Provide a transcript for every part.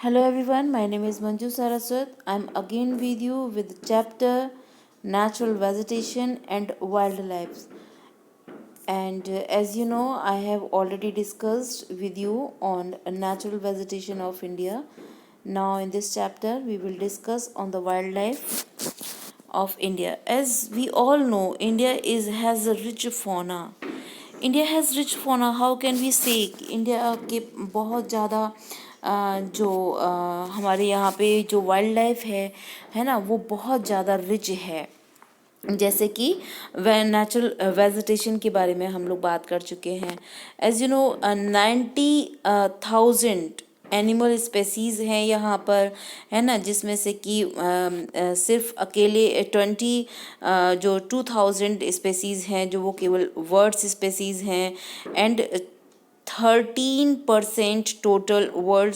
Hello everyone, my name is Manju Saraswat. I'm again with you with chapter Natural Vegetation and Wildlife. And as you know, I have already discussed with you on natural vegetation of India. Now in this chapter, we will discuss on the wildlife of India. As we all know, India has a rich fauna. India has rich फोना. How can we से India के बहुत ज़्यादा जो हमारे यहाँ पे जो वाइल्ड लाइफ है ना, वो बहुत ज़्यादा रिच है. जैसे कि वे नेचुरल वेजिटेशन के बारे में हम लोग बात कर चुके हैं. As you know 90,000 animal species हैं यहाँ पर, है ना, जिसमें से कि सिर्फ अकेले 2,000 स्पेसीज़ हैं जो वो केवल वर्ड्स स्पेसीज़ हैं. एंड 13% टोटल वर्ल्ड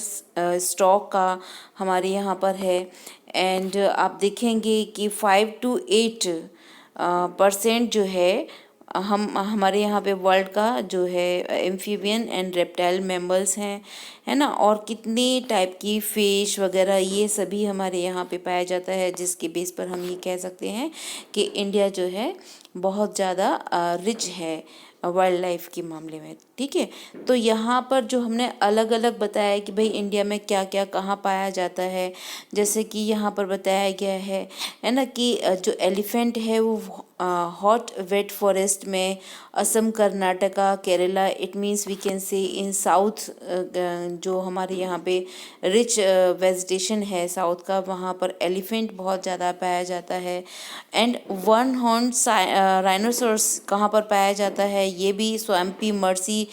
स्टॉक का हमारे यहाँ पर है. एंड आप देखेंगे कि 5 to 8% जो है हम हमारे यहाँ पे वर्ल्ड का जो है एम्फीबियन एंड रेप्टाइल मेम्बर्स हैं, है ना. और कितने टाइप की फिश वगैरह ये सभी हमारे यहाँ पे पाया जाता है, जिसके बेस पर हम ये कह सकते हैं कि इंडिया जो है बहुत ज़्यादा रिच है वाइल्ड लाइफ के मामले में. ठीक है, तो यहाँ पर जो हमने अलग अलग बताया कि भाई इंडिया में क्या क्या कहाँ पाया जाता है, जैसे कि यहाँ पर बताया गया है ना, कि जो एलिफेंट है वो हॉट वेट फॉरेस्ट में Assam, Karnataka, Kerala, it means we can say in south, जो हमारे यहाँ पे रिच वेजिटेशन है साउथ का, वहाँ पर एलिफेंट बहुत ज़्यादा पाया जाता है. एंड वन हॉर्न राइनोसोरस कहाँ पर पाया जाता है, ये भी स्वैम्पी मर्सी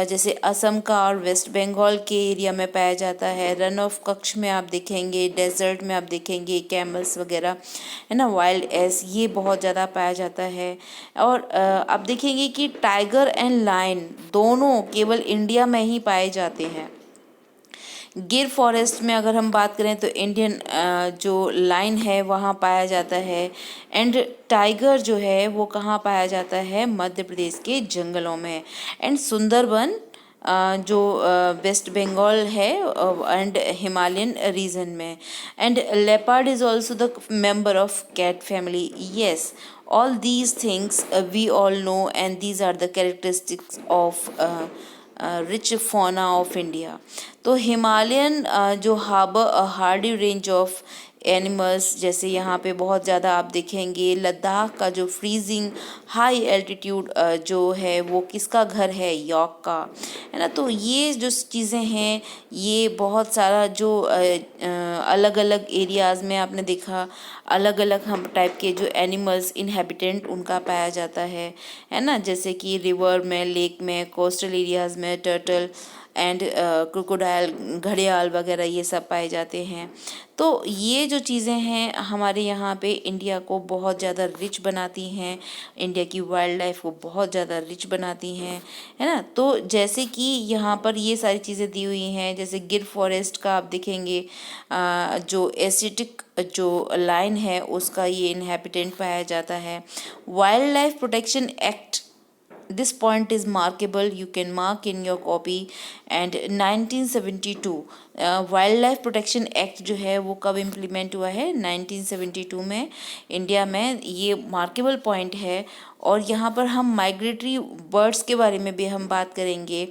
जैसे असम का और वेस्ट बंगाल के एरिया में पाया जाता है. रन ऑफ कच्छ में आप देखेंगे, डेजर्ट में आप देखेंगे कैमल्स वगैरह, है ना, वाइल्ड एस ये बहुत ज़्यादा पाया जाता है. और आप देखेंगे कि टाइगर एंड लायन दोनों केवल इंडिया में ही पाए जाते हैं. गिर फॉरेस्ट में अगर हम बात करें तो इंडियन जो लाइन है वहाँ पाया जाता है. एंड टाइगर जो है वो कहाँ पाया जाता है, मध्य प्रदेश के जंगलों में. एंड सुंदरबन जो वेस्ट बंगाल है एंड हिमालयन रीजन में. And leopard is also the member of cat family. Yes, all these things we all know, and these are the characteristics of rich fauna of India. तो Himalayan जो Hardy range of animals, जैसे यहाँ पे बहुत ज़्यादा आप देखेंगे लद्दाख का जो फ्रीजिंग हाई एल्टीट्यूड जो है वो किसका घर है, यॉर्क का, है ना. तो ये जो चीज़ें हैं ये बहुत सारा जो अलग अलग एरियाज़ में आपने देखा अलग अलग हम टाइप के जो एनिमल्स इनहेबिटेंट उनका पाया जाता है ना. जैसे कि रिवर में, लेक में, कोस्टल एरियाज़ में टर्टल एंड क्रोकोडाइल, घड़ियाल वगैरह ये सब पाए जाते हैं. तो ये जो चीज़ें हैं हमारे यहाँ पे इंडिया को बहुत ज़्यादा रिच बनाती हैं, इंडिया की वाइल्ड लाइफ को बहुत ज़्यादा रिच बनाती हैं, है ना. तो जैसे कि यहाँ पर ये सारी चीज़ें दी हुई हैं, जैसे गिर फॉरेस्ट का आप देखेंगे जो एसिटिक जो लाइन है उसका ये इनहेबिटेंट पाया जाता है. Wild life protection act, this point is markable, you can mark in your copy. and 1972 wild life protection act जो है वो कब इम्प्लीमेंट हुआ है, 1972 में इंडिया में. ये मार्केबल पॉइंट है. और यहाँ पर हम माइग्रेटरी बर्ड्स के बारे में भी हम बात करेंगे.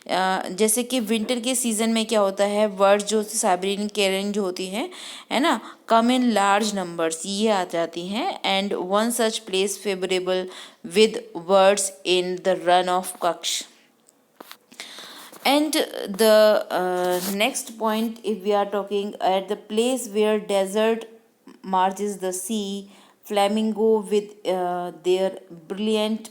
जैसे कि विंटर के सीज़न में क्या होता है, बर्ड्स जो साइबेरियन कैरन जो होती हैं, है ना, कम इन लार्ज नंबर्स ये आ जाती हैं. And one such place favourable with birds in the run of Kaksh. And the next point, if we are talking at the place where desert marges the sea, flamingo with their brilliant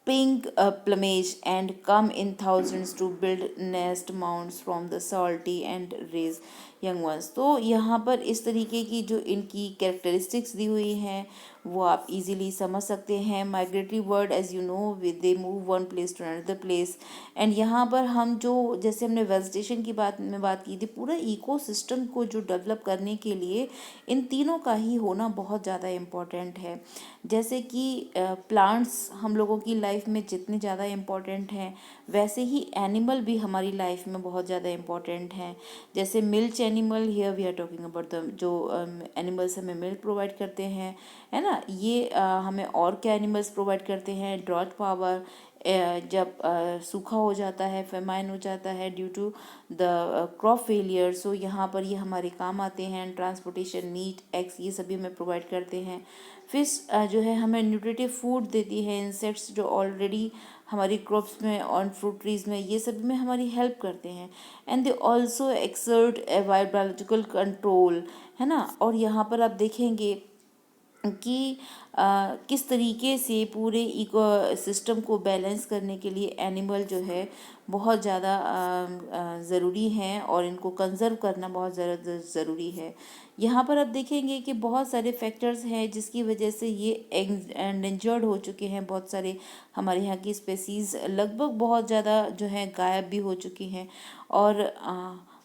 pink plumage and come in thousands to build nest mounds from the salty and raise young ones. तो यहाँ पर इस तरीके की जो इनकी characteristics दी हुई हैं वो आप इजीली समझ सकते हैं। Migratory bird as you know they move one place to another place. And यहाँ पर हम जो जैसे हमने वेजिटेशन की बात की थी, पूरा इकोसिस्टम को जो डेवलप करने के लिए इन तीनों का ही होना बहुत ज़्यादा इम्पोर्टेंट है। जैसे कि प्लांट्स हम लोगों की लाइफ में जितने ज़्यादा इम्पोर्टेंट हैं, वैसे ही एनिमल भी हमारी लाइफ में बहुत ज़्यादा इम्पोर्टेंट हैं। जैसे milch animal, here we are talking about the जो एनिमल्स हमें मिल्क प्रोवाइड करते हैं, है ना। ये हमें और क्या एनिमल्स प्रोवाइड करते हैं, ड्रॉट पावर, जब सूखा हो जाता है, फेमाइन हो जाता है due to the crop failure, so यहाँ पर ये हमारे काम आते हैं। ट्रांसपोर्टेशन, मीट, एग्स, ये सभी हमें प्रोवाइड करते हैं। फिश जो है हमें न्यूट्रिटिव फूड देती है। इंसेक्ट्स जो ऑलरेडी हमारी क्रॉप्स में और फ्रूट ट्रीज में, ये सब में हमारी हेल्प करते हैं। And they also exert a biological control, है ना। और यहाँ पर आप देखेंगे कि किस तरीके से पूरे इको सिस्टम को बैलेंस करने के लिए एनिमल जो है बहुत ज़्यादा ज़रूरी हैं और इनको कंज़र्व करना बहुत ज़्यादा ज़रूरी है। यहाँ पर आप देखेंगे कि बहुत सारे फैक्टर्स हैं जिसकी वजह से ये एंडेंजर्ड हो चुके हैं। बहुत सारे हमारे यहाँ की स्पेसीज़ लगभग बहुत ज़्यादा जो है गायब भी हो चुकी हैं। और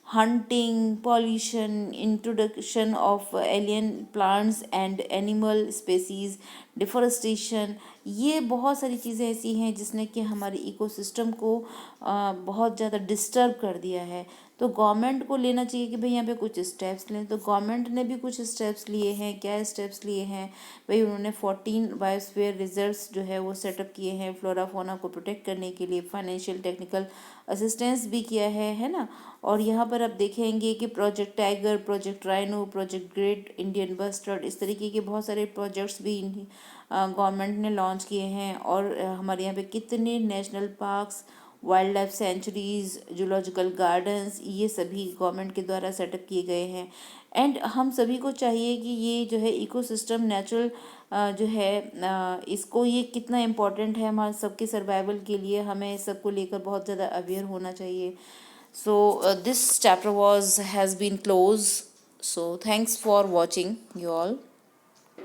hunting, pollution, introduction of alien plants and animal species, deforestation, ये बहुत सारी चीज़ें ऐसी हैं जिसने कि हमारे इकोसिस्टम को बहुत ज़्यादा डिस्टर्ब कर दिया है। तो गवर्नमेंट को लेना चाहिए कि भाई यहाँ पे कुछ स्टेप्स लें। तो गवर्नमेंट ने भी कुछ स्टेप्स लिए हैं। क्या स्टेप्स लिए हैं भाई? उन्होंने 14 बायोस्फीयर रिजर्व्स जो है वो सेटअप किए हैं फ्लोरा फौना को प्रोटेक्ट करने के लिए। फाइनेंशियल टेक्निकल असिस्टेंस भी किया है ना। और यहाँ पर आप देखेंगे कि project tiger, project rhino, project great Indian bustard, इस तरीके के बहुत सारे प्रोजेक्ट्स भी गवर्नमेंट ने लॉन्च किए हैं। और हमारे यहाँ पे कितने national parks, wild life sanctuaries, zoological gardens, ये सभी गवर्नमेंट के द्वारा सेटअप किए गए हैं। एंड हम सभी को चाहिए कि ये जो है इकोसिस्टम नेचुरल जो है इसको, ये कितना इम्पोर्टेंट है हमारे सबके सर्वाइवल के लिए, हमें सबको लेकर बहुत ज़्यादा अवेयर होना चाहिए। So this chapter has been closed. So thanks for watching you all.